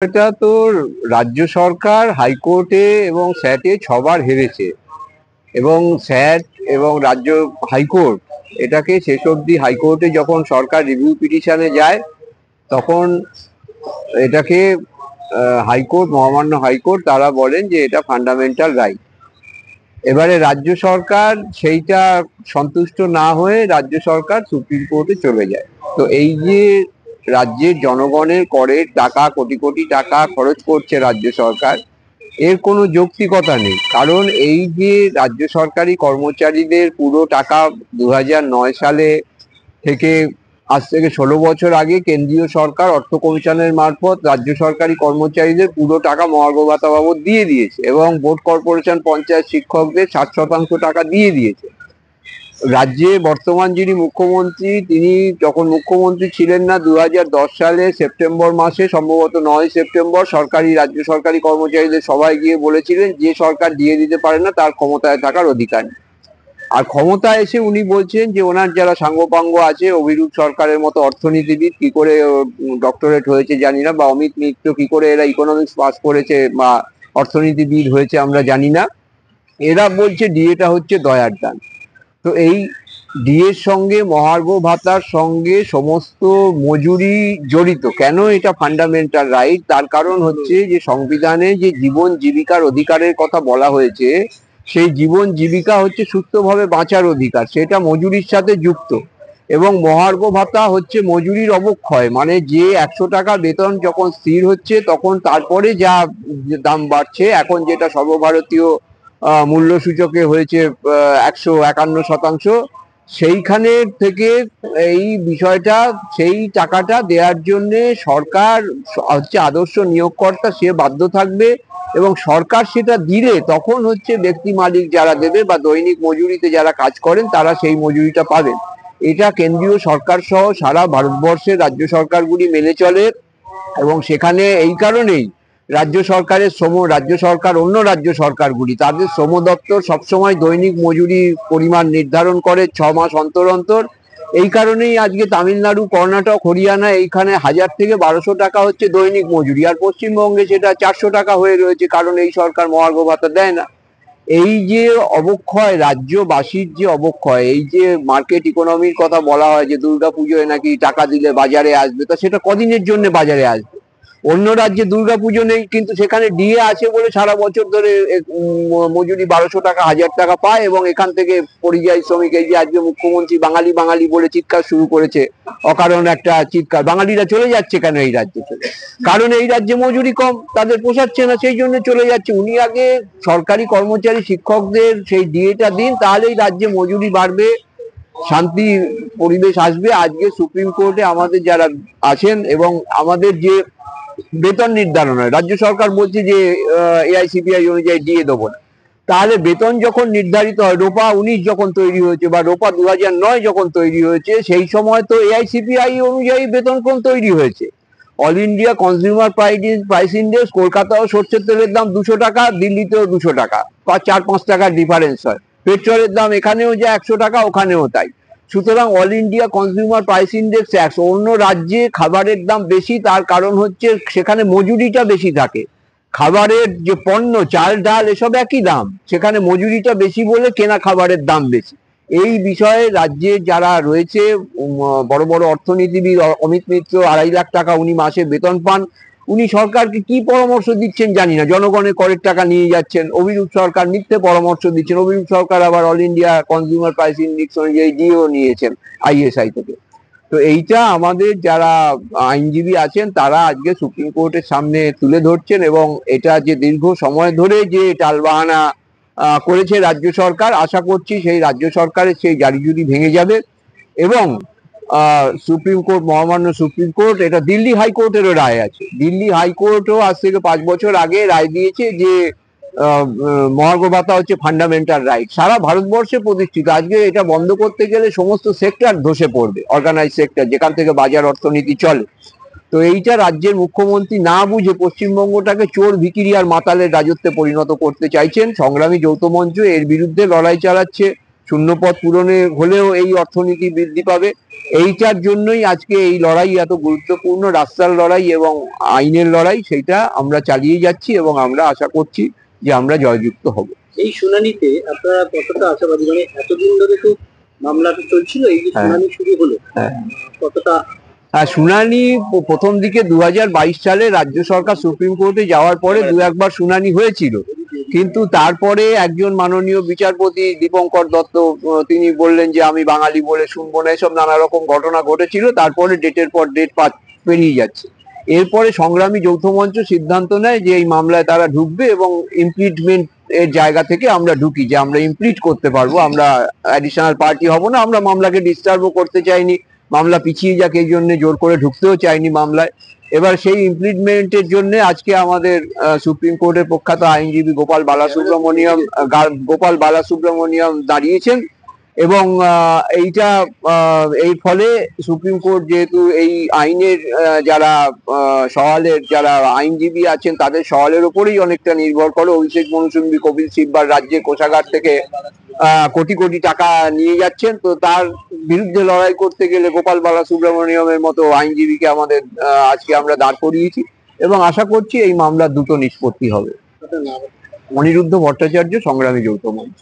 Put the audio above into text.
এটা তো রাজ্য সরকার হাইকোর্টে এবং স্যাটে 6বার হেরেছে এবং স্যাট এবং রাজ্য হাইকোর্ট এটাকে শেষ অবধি হাইকোর্টে যখন সরকার রিভিউ পিটিশনে যায় তখন এটাকে হাইকোর্ট মহামান্য হাইকোর্ট তারা বলেন যে এটা ফান্ডামেন্টাল রাইট। এবারে রাজ্য সরকার সেইটা সন্তুষ্ট না হয়ে রাজ্য সরকার সুপ্রিম কোর্টে চলে যায়। তো এই যে রাজ্যের জনগণের করের টাকা কোটি কোটি টাকা খরচ করছে রাজ্য সরকার, এর কোনো যৌক্তিকতা নেই। কারণ এই যে রাজ্য সরকারি কর্মচারীদের পুরো টাকা 2009 সালে থেকে আজ থেকে 16 বছর আগে কেন্দ্রীয় সরকার অর্থ কমিশনের মারফত রাজ্য সরকারি কর্মচারীদের পুরো টাকা মহার্ঘ ভাতা বাবদ দিয়ে দিয়েছে এবং বোর্ড কর্পোরেশন পঞ্চায়েত শিক্ষকদের 60% টাকা দিয়ে দিয়েছে। রাজ্যে বর্তমান যিনি মুখ্যমন্ত্রী, তিনি যখন মুখ্যমন্ত্রী ছিলেন না 2010 সালে সেপ্টেম্বর মাসে, সম্ভবত 9 সেপ্টেম্বর, রাজ্য সরকারি কর্মচারীদের সবাই গিয়ে বলেছিলেন যে সরকার দিয়ে দিতে পারে না তার ক্ষমতায় থাকার অধিকার নেই। আর ক্ষমতায় এসে উনি বলছেন যে ওনার যারা সাঙ্গপাঙ্গ আছে, অভিরূপ সরকারের মতো অর্থনীতিবিদ, কি করে ডক্টরেট হয়েছে জানি না, বা অমিত মিত্র কি করে এরা ইকোনমিক্স পাস করেছে বা অর্থনীতিবিদ হয়েছে আমরা জানি না, এরা বলছে ডিএটা হচ্ছে দয়ার দান। তো এই ডিএর সঙ্গে মহার্ঘ ভাতার সঙ্গে সমস্ত মজুরি জড়িত। কেন এটা ফান্ডামেন্টাল রাইট? তার কারণ হচ্ছে যে সংবিধানে যে জীবন জীবিকার অধিকারের কথা বলা হয়েছে, সেই জীবন জীবিকা হচ্ছে সুস্থভাবে বাঁচার অধিকার, সেটা মজুরির সাথে যুক্ত। এবং মহার্ঘ ভাতা হচ্ছে মজুরির অবক্ষয়, মানে যে 100 টাকা বেতন যখন স্থির হচ্ছে তখন তারপরে যা দাম বাড়ছে, এখন যেটা সর্বভারতীয় মূল্য সূচকে হয়েছে 151%, সেইখানে থেকে এই বিষয়টা, সেই টাকাটা দেওয়ার জন্য সরকার হচ্ছে আদর্শ নিয়োগকর্তা, সে বাধ্য থাকবে। এবং সরকার সেটা দিলে তখন হচ্ছে ব্যক্তি মালিক যারা দেবে বা দৈনিক মজুরিতে যারা কাজ করেন তারা সেই মজুরিটা পাবেন। এটা কেন্দ্রীয় সরকার সহ সারা ভারতবর্ষের রাজ্য সরকারগুলি মেনে চলে। এবং সেখানে এই কারণেই রাজ্য সরকার অন্য রাজ্য সরকারগুলি তাদের শ্রম দপ্তর সবসময় দৈনিক মজুরি পরিমাণ নির্ধারণ করে 6 মাস অন্তর অন্তর। এই কারণেই আজকে তামিলনাড়ু, কর্ণাটক, হরিয়ানা এইখানে 1000 থেকে 1200 টাকা হচ্ছে দৈনিক মজুরি, আর পশ্চিমবঙ্গে সেটা 400 টাকা হয়ে রয়েছে, কারণ এই সরকার মহার্ঘ ভাতা দেয় না। এই যে অবক্ষয়, রাজ্যবাসীর যে অবক্ষয়, এই যে মার্কেট ইকোনমির কথা বলা হয় যে দুর্গাপুজোয় নাকি টাকা দিলে বাজারে আসবে, তা সেটা কদিনের জন্য বাজারে আসবে? অন্য রাজ্যে দুর্গাপুজো নেই কিন্তু সেখানে ডিএ আছে বলে সারা বছর ধরে মজুরি 1200 টাকা 1000 টাকা পায়। এবং এখান থেকে পরিযায়ী শ্রমিক, এই যে আজকে মুখ্যমন্ত্রী বাঙালি বাঙালি বলে চিৎকার শুরু করেছে, অকারণ একটা চিৎকার, বাঙালিরা চলে যাচ্ছে কেন এই রাজ্যে থেকে? কারণ এই রাজ্যে মজুরি কম, তাদের পোষাচ্ছে না, সেই জন্য চলে যাচ্ছে। উনি আগে সরকারি কর্মচারী শিক্ষকদের সেই ডিএটা দিন, তাহলেই রাজ্যে মজুরি বাড়বে, শান্তি পরিবেশ আসবে। আজকে সুপ্রিম কোর্টে আমাদের যারা আছেন এবং আমাদের যে বেতন নির্ধারণ হয়, রাজ্য সরকার বলছে যে এআইসিপিআই অনুযায়ী দিয়ে দেবো না, তাহলে বেতন যখন নির্ধারিত হয়, রোপা 19 যখন তৈরি হয়েছে বা রোপা 2009 যখন তৈরি হয়েছে, সেই সময় তো এআইসিপিআই অনুযায়ী বেতন কোন তৈরি হয়েছে। All India consumer price index, কলকাতাও সর্ষের তেলের দাম 200 টাকা, দিল্লিতেও 200 টাকা, 4-5 টাকার ডিফারেন্স হয়। পেট্রোলের দাম এখানেও যা 100 টাকা, ওখানেও তাই। সুতরাং all India consumer price index 100। অন্য রাজ্যে খাবারের দাম বেশি, তার কারণ হচ্ছে সেখানে মজুরিটা বেশি থাকে। খাবারের যে পণ্য, চাল ডাল এসব একই দাম, সেখানে মজুরিটা বেশি বলে কেনা খাবারের দাম বেশি। এই বিষয়ে রাজ্যে যারা রয়েছে, বড় বড় অর্থনীতিবিদ, অমিত মিত্র 2.5 লাখ টাকা উনি মাসে বেতন পান, উনি সরকারকে কি পরামর্শ দিচ্ছেন জানি না, জনগণের করের টাকা নিয়ে যাচ্ছেন। অভিরূপ সরকার মিথ্যে পরামর্শ দিচ্ছেন, অভিরূপ সরকার আবার all India consumer price index অনুযায়ী ডিও নিয়েছেন আইএসআই থেকে। তো এইটা আমাদের যারা আইনজীবী আছেন তারা আজকে সুপ্রিম কোর্টের সামনে তুলে ধরছেন। এবং এটা যে দীর্ঘ সময় ধরে যে টালবাহানা করেছে রাজ্য সরকার, আশা করছি সেই রাজ্য সরকারের সেই জারিজুরি ভেঙে যাবে। এবং সুপ্রিম কোর্ট, মহামান্য সুপ্রিম কোর্ট, এটা দিল্লি হাইকোর্টেরও রায় আছে, দিল্লি হাইকোর্টও আজ থেকে 5 বছর আগে রায় দিয়েছে যে মহার্ঘ ভাতা হচ্ছে ফান্ডামেন্টাল রাইট, সারা ভারতবর্ষে প্রতিষ্ঠিত। আজকে এটা বন্ধ করতে গেলে সমস্ত সেক্টর ধসে পড়বে, অর্গানাইজ সেক্টর যেখান থেকে বাজার অর্থনীতি চলে। তো এইটা রাজ্যের মুখ্যমন্ত্রী না বুঝে পশ্চিমবঙ্গটাকে চোর ভিকিরি আর মাতালের রাজত্বে পরিণত করতে চাইছেন। সংগ্রামী যৌথ মঞ্চ এর বিরুদ্ধে লড়াই চালাচ্ছে, শূন্যপদ পূরণে হলেও এই অর্থনীতি বৃদ্ধি পাবে। এইটার জন্যই আজকে এই লড়াই এত গুরুত্বপূর্ণ, রাস্তার লড়াই এবং আইনের লড়াই, সেটা আমরা চালিয়ে যাচ্ছি এবং আমরা আশা করছি যে আমরা জয়যুক্ত হব। এই শুনানিতে আপনারা কতটা আশাবাদী, মানে এতদিন ধরে তো মামলাটা চলছিল, এই যে শুনানি শুরু হলো কতটা? শুনানি প্রথম দিকে 2022 সালে রাজ্য সরকার সুপ্রিম কোর্টে যাওয়ার পরে দু একবার শুনানি হয়েছিল, কিন্তু তারপরে একজন মাননীয় বিচারপতি দীপঙ্কর দত্ত তিনি বললেন যে আমি বাঙালি বলে শুনবো না, এসব নানা রকম ঘটনা ঘটেছিল। তারপরে ডেটের পর ডেট পেরিয়ে যাচ্ছে। এরপরে সংগ্রামী যৌথ মঞ্চ সিদ্ধান্ত নেয় যে এই মামলায় তারা ঢুকবে এবং ইমপ্লিটমেন্ট এর জায়গা থেকে আমরা ঢুকি, যে আমরা ইমপ্লিট করতে পারবো, আমরা অ্যাডিশনাল পার্টি হব না, আমরা মামলাকে ডিস্টার্বও করতে চাইনি, মামলা পিছিয়ে যাক এই জন্য জোর করে ঢুকতেও চাইনি মামলায়। এবার সেই ইমপ্লিটমেন্টের জন্য আজকে আমাদের সুপ্রিম কোর্টের প্রখ্যাত আইনজীবী গোপাল বালাসুব্রমণিয়াম দাঁড়িয়েছেন এবং এইটা এই ফলে সুপ্রিম কোর্ট যেহেতু এই আইনের যারা সওয়ালের যারা আইনজীবী আছেন তাদের সওয়ালের উপরেই অনেকটা নির্ভর করে। অভিষেক মনু সিংভি, কপিল সিব্বার রাজ্যে কোষাগার থেকে কোটি কোটি টাকা নিয়ে যাচ্ছেন, তো তার বিরুদ্ধে লড়াই করতে গেলে গোপাল বালাসুব্রমণিয়ামের মতো আইনজীবীকে আমাদের আজকে আমরা দাঁড় করিয়েছি এবং আশা করছি এই মামলার দ্রুত নিষ্পত্তি হবে। অনিরুদ্ধ ভট্টাচার্য, সংগ্রামী যৌথ মঞ্চ।